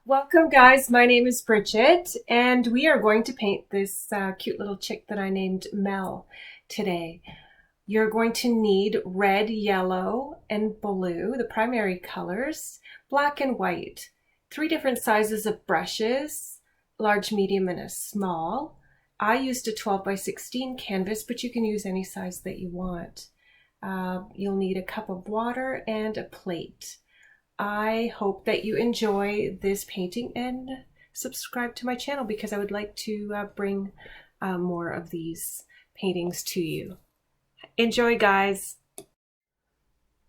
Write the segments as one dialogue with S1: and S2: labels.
S1: Welcome guys, my name is Bridget and we are going to paint this cute little chick that I named Mel today. You're going to need red, yellow, and blue, the primary colors, black and white, 3 different sizes of brushes, large, medium, and a small. I used a 12 by 16 canvas, but you can use any size that you want. You'll need a cup of water and a plate. I hope that you enjoy this painting and subscribe to my channel because I would like to bring more of these paintings to you. Enjoy, guys.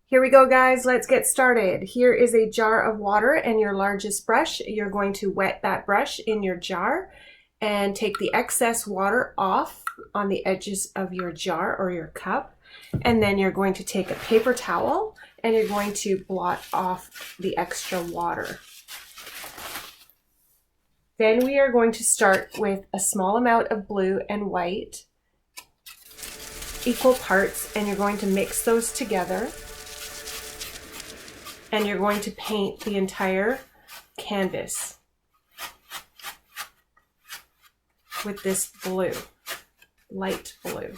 S1: Here we go, guys. Let's get started. Here is a jar of water and your largest brush. You're going to wet that brush in your jar and take the excess water off on the edges of your jar or your cup. And then you're going to take a paper towel and you're going to blot off the extra water. Then we are going to start with a small amount of blue and white, equal parts, and you're going to mix those together. And you're going to paint the entire canvas with this blue, light blue.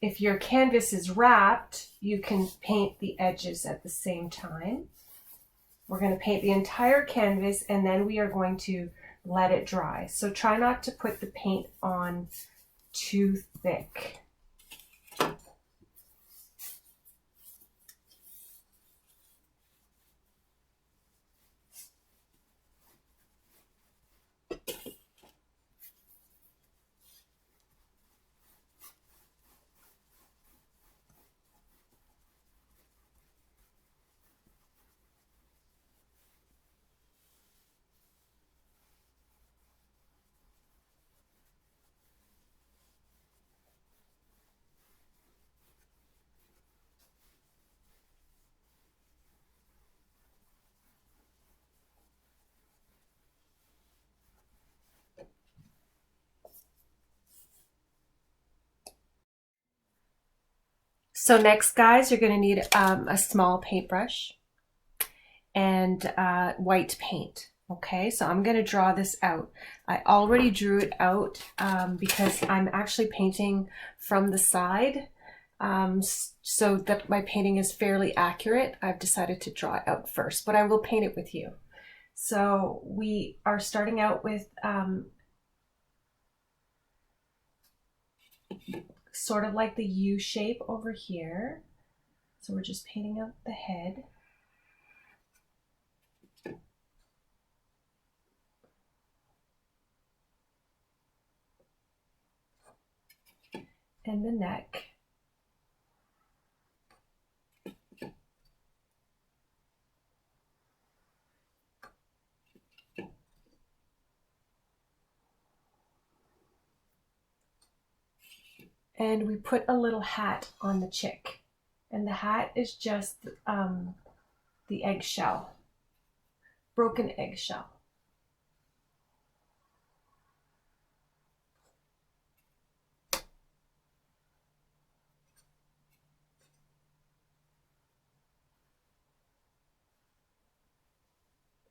S1: If your canvas is wrapped, you can paint the edges at the same time. We're going to paint the entire canvas and then we are going to let it dry. So try not to put the paint on too thick. So next, guys, you're going to need a small paintbrush and white paint. Okay, so I'm going to draw this out. I already drew it out because I'm actually painting from the side so that my painting is fairly accurate. I've decided to draw it out first, but I will paint it with you. So we are starting out with sort of like the U shape over here. So we're just painting out the head. And the neck. And we put a little hat on the chick. And the hat is just the eggshell, broken eggshell.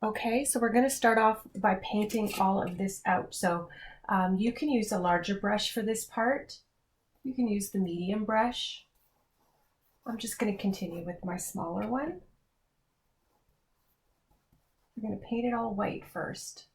S1: Okay, so we're going to start off by painting all of this out. So you can use a larger brush for this part. You can use the medium brush. I'm just going to continue with my smaller one. We're going to paint it all white first.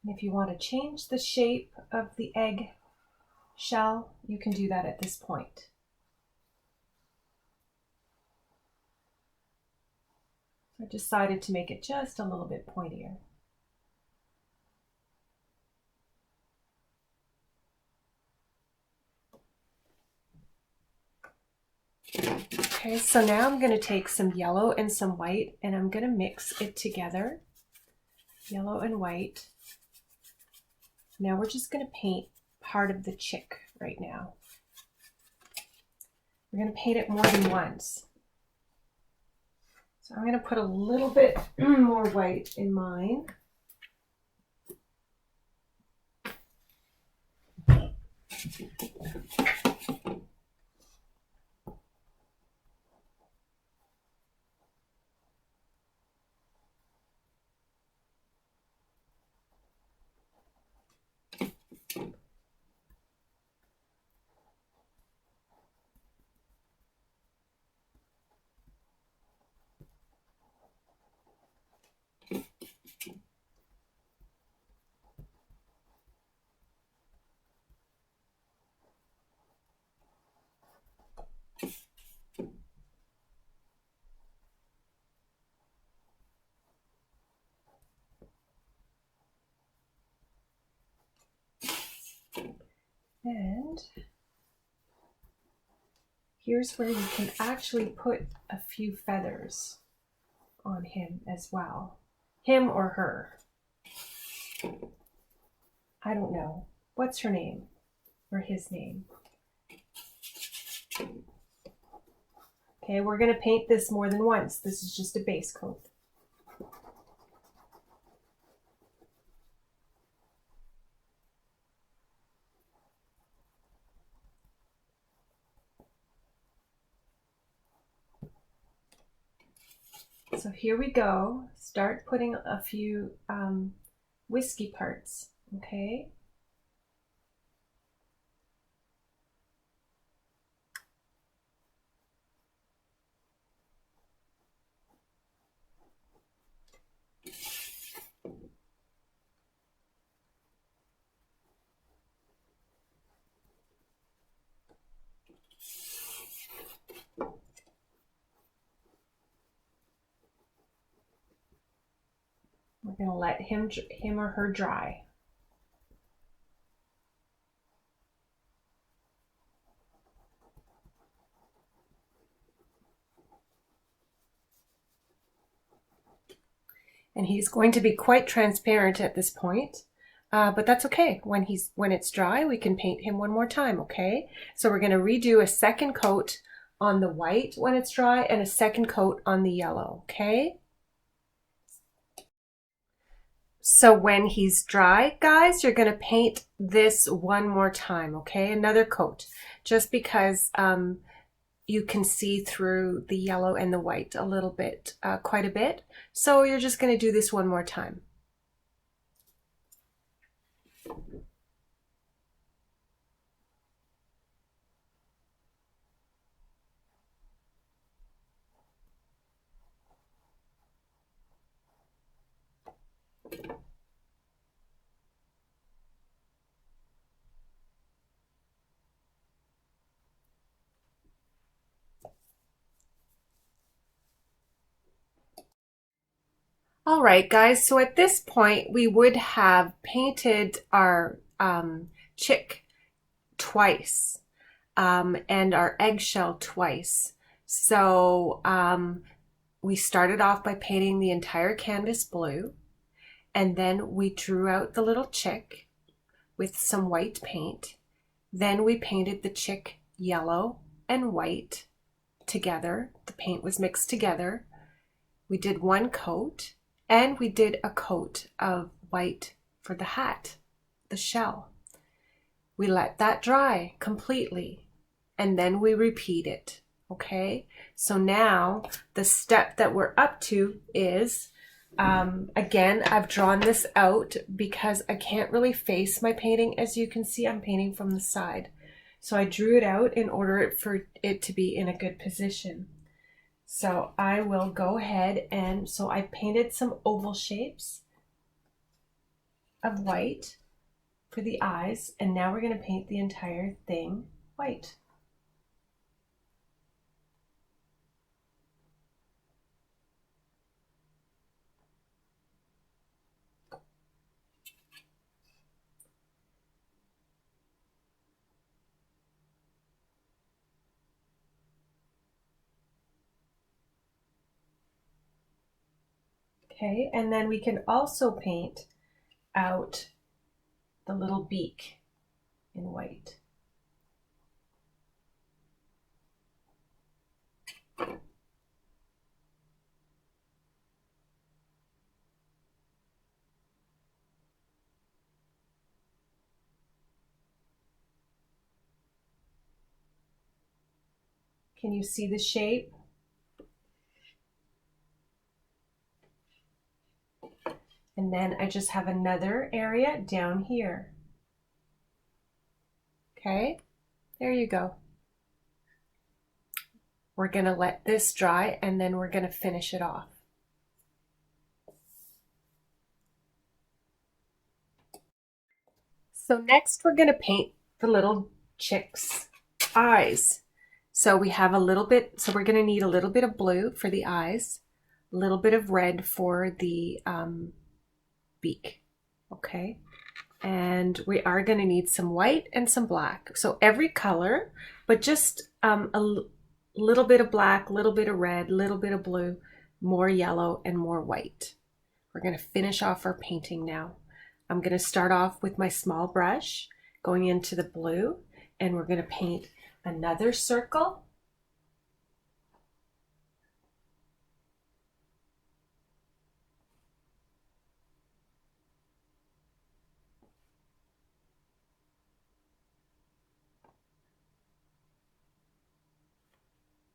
S1: And if you want to change the shape of the egg shell, you can do that at this point. I decided to make it just a little bit pointier. Okay, so now I'm going to take some yellow and some white and I'm going to mix it together. Yellow and white. Now we're just going to paint part of the chick right now. We're going to paint it more than once. So I'm going to put a little bit more white in mine. And here's where you can actually put a few feathers on him as well. Him or her. I don't know. What's her name? Or his name? Okay, we're going to paint this more than once. This is just a base coat. So here we go. Start putting a few whiskey parts, okay? We're going to let him or her dry. And he's going to be quite transparent at this point, but that's okay. When it's dry, we can paint him one more time, okay? So we're going to redo a second coat on the white when it's dry and a second coat on the yellow, okay? So when he's dry, guys, you're going to paint this one more time, okay? Another coat, just because you can see through the yellow and the white a little bit, quite a bit. So you're just going to do this one more time. All right, guys, so at this point, we would have painted our chick twice and our eggshell twice. So we started off by painting the entire canvas blue, and then we drew out the little chick with some white paint. Then we painted the chick yellow and white together. The paint was mixed together. We did one coat. And we did a coat of white for the hat, the shell. We let that dry completely, and then we repeat it, okay? So now the step that we're up to is, again, I've drawn this out because I can't really face my painting. As you can see, I'm painting from the side. So I drew it out in order for it to be in a good position. So I will go ahead and, so I painted some oval shapes of white for the eyes, and now we're going to paint the entire thing white. Okay, and then we can also paint out the little beak in white. Can you see the shape? And then I just have another area down here. Okay, there you go. We're gonna let this dry and then we're gonna finish it off. So next we're gonna paint the little chick's eyes. So we have a little bit, so we're gonna need a little bit of blue for the eyes, a little bit of red for the beak, okay? And we are gonna need some white and some black. So every color, but just little bit of black, little bit of red, little bit of blue, more yellow and more white. We're gonna finish off our painting now. I'm gonna start off with my small brush, going into the blue, and we're gonna paint another circle.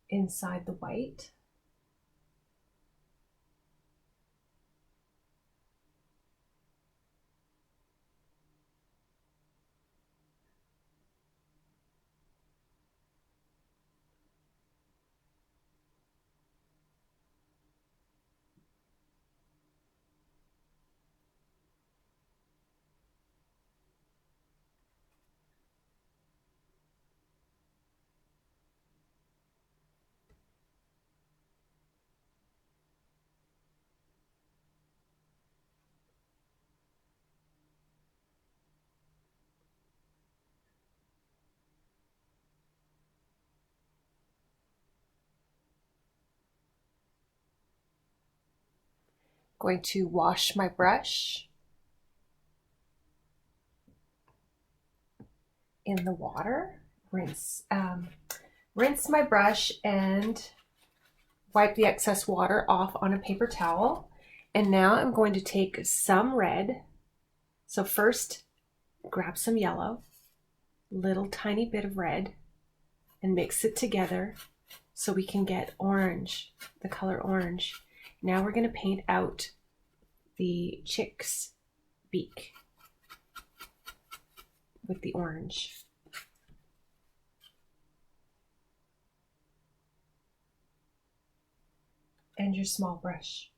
S1: Inside the white. Going to wash my brush in the water, rinse my brush and wipe the excess water off on a paper towel. And now I'm going to take some red. So first, grab some yellow, little tiny bit of red, and mix it together so we can get orange, the color orange. Now we're going to paint out the chick's beak with the orange. And your small brush.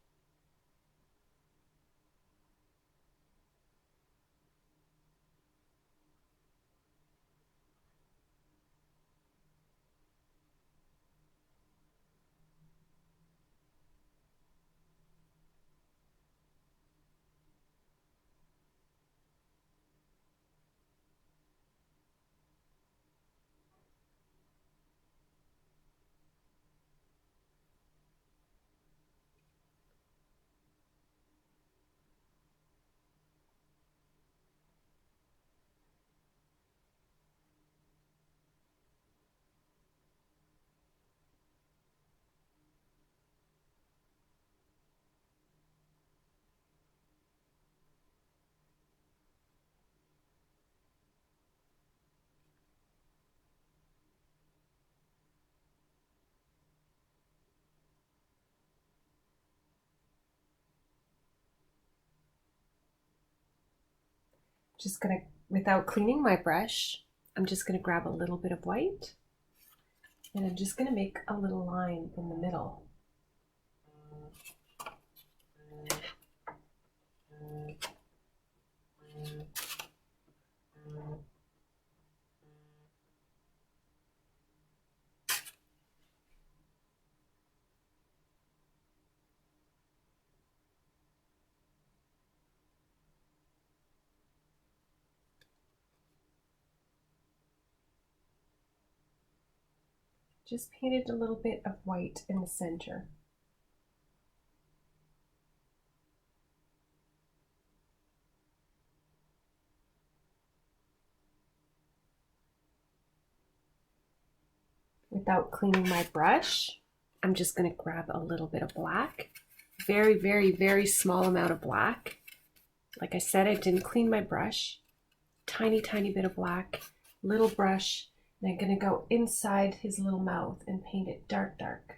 S1: Just gonna, without cleaning my brush, I'm just gonna grab a little bit of white and I'm just gonna make a little line in the middle. Just painted a little bit of white in the center. without cleaning my brush, I'm just going to grab a little bit of black. Very, very, very small amount of black. Like I said, I didn't clean my brush. Tiny, tiny bit of black, little brush. And I'm going to go inside his little mouth and paint it dark, dark.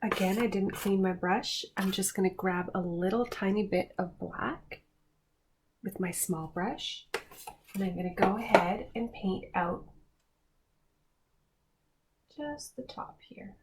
S1: Again, I didn't clean my brush. I'm just going to grab a little tiny bit of black with my small brush. And I'm going to go ahead and paint out just the top here.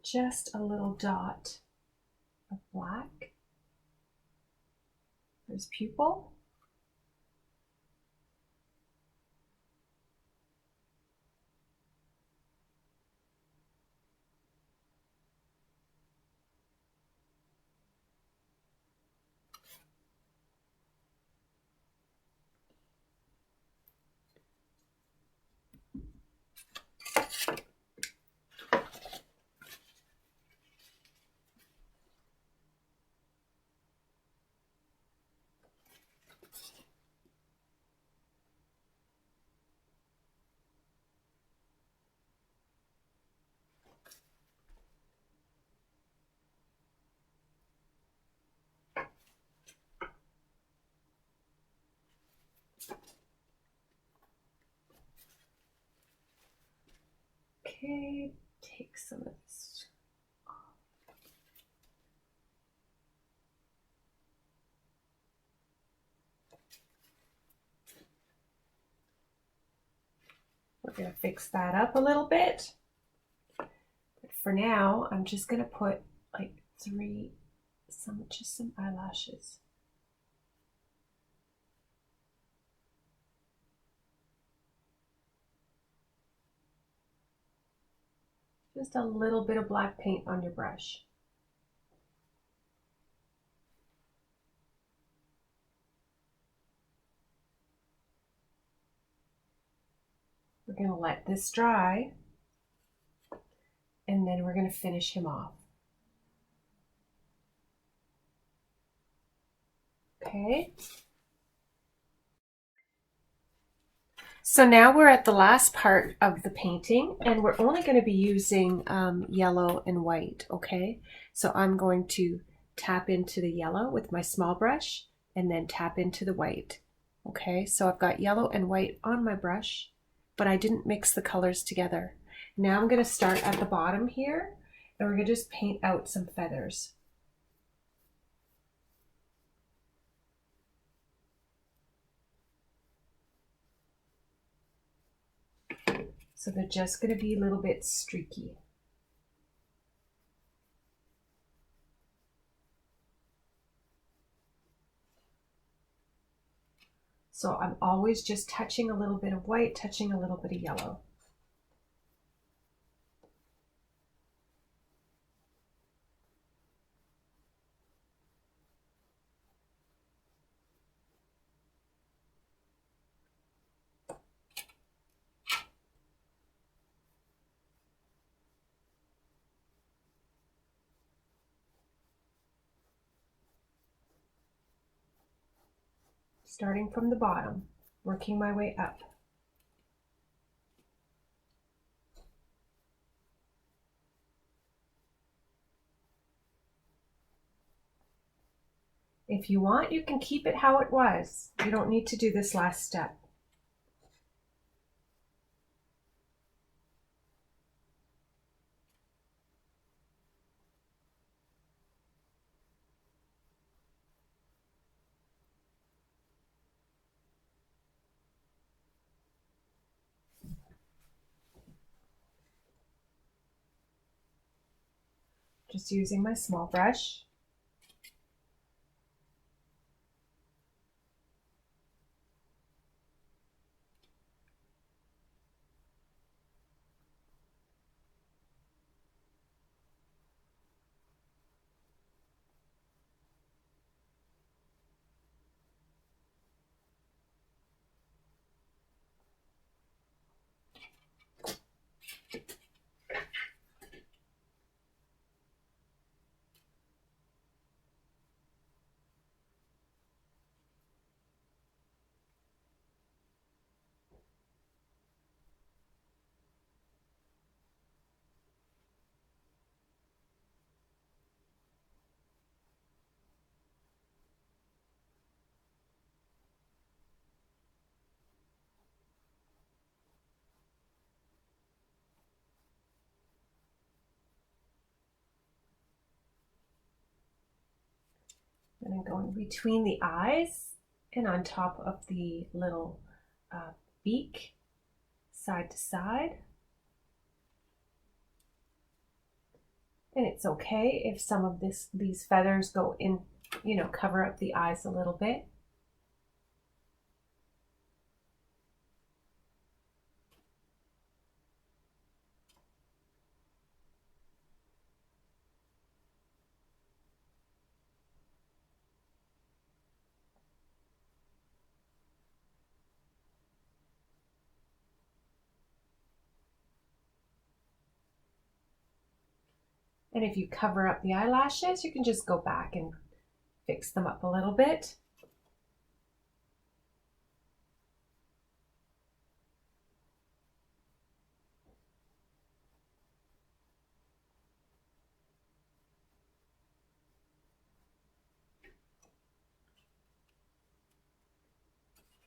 S1: Just a little dot of black for his pupil. Okay, take some of this off. We're going to fix that up a little bit. But for now, I'm just going to put like just some eyelashes. Just a little bit of black paint on your brush. We're going to let this dry, and then we're going to finish him off. Okay. So now we're at the last part of the painting, and we're only going to be using yellow and white, okay? So I'm going to tap into the yellow with my small brush and then tap into the white. Okay, so I've got yellow and white on my brush, but I didn't mix the colors together. Now I'm going to start at the bottom here, and we're going to just paint out some feathers. So they're just going to be a little bit streaky. So I'm always just touching a little bit of white, touching a little bit of yellow. Starting from the bottom, working my way up. If you want, you can keep it how it was. You don't need to do this last step. Just using my small brush. And I'm going between the eyes and on top of the little beak, side to side. And it's okay if some of these feathers go in, you know, cover up the eyes a little bit. And if you cover up the eyelashes, you can just go back and fix them up a little bit.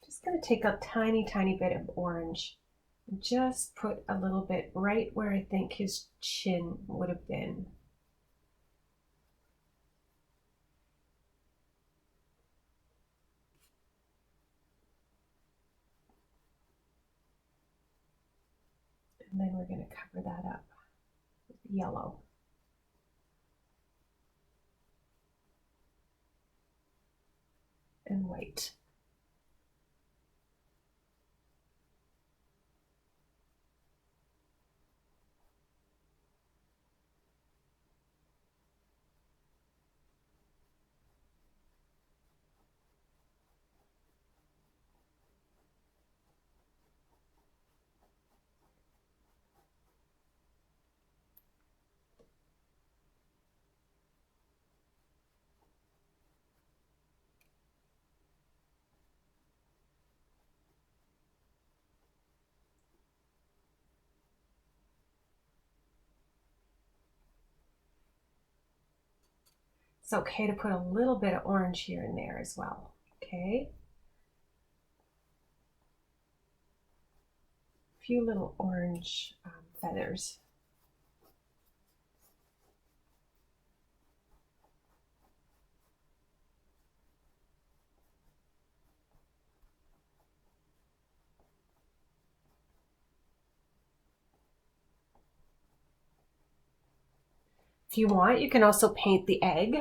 S1: Just going to take a tiny, tiny bit of orange and just put a little bit right where I think his chin would have been. And then we're going to cover that up with yellow. And white. It's okay to put a little bit of orange here and there as well, okay? A few little orange feathers. If you want, you can also paint the egg.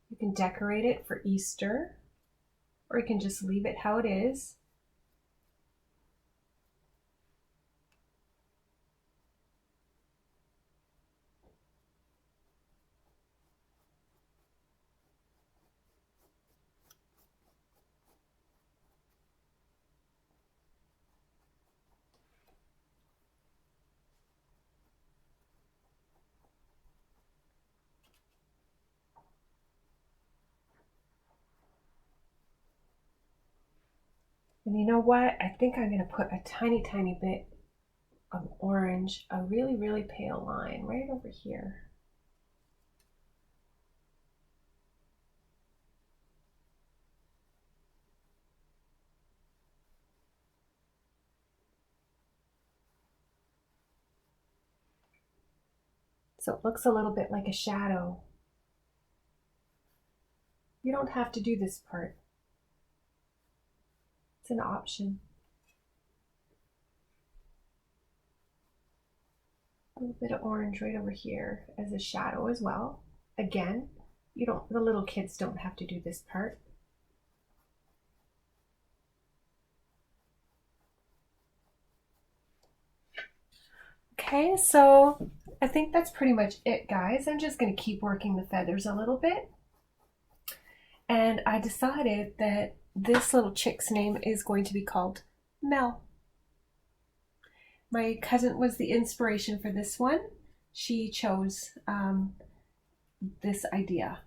S1: You can decorate it for Easter, or you can just leave it how it is. And you know what? I think I'm going to put a tiny, tiny bit of orange, a really, really pale line right over here. So it looks a little bit like a shadow. You don't have to do this part. It's an option. A little bit of orange right over here as a shadow as well. Again, the little kids don't have to do this part. Okay, so I think that's pretty much it, guys. I'm just going to keep working the feathers a little bit. And I decided that this little chick's name is going to be called Mel. My cousin was the inspiration for this one. She chose this idea.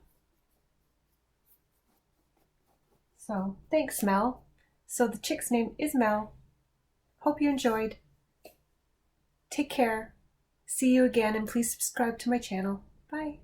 S1: So thanks, Mel. So the chick's name is Mel. Hope you enjoyed. Take care. See you again, and please subscribe to my channel. Bye.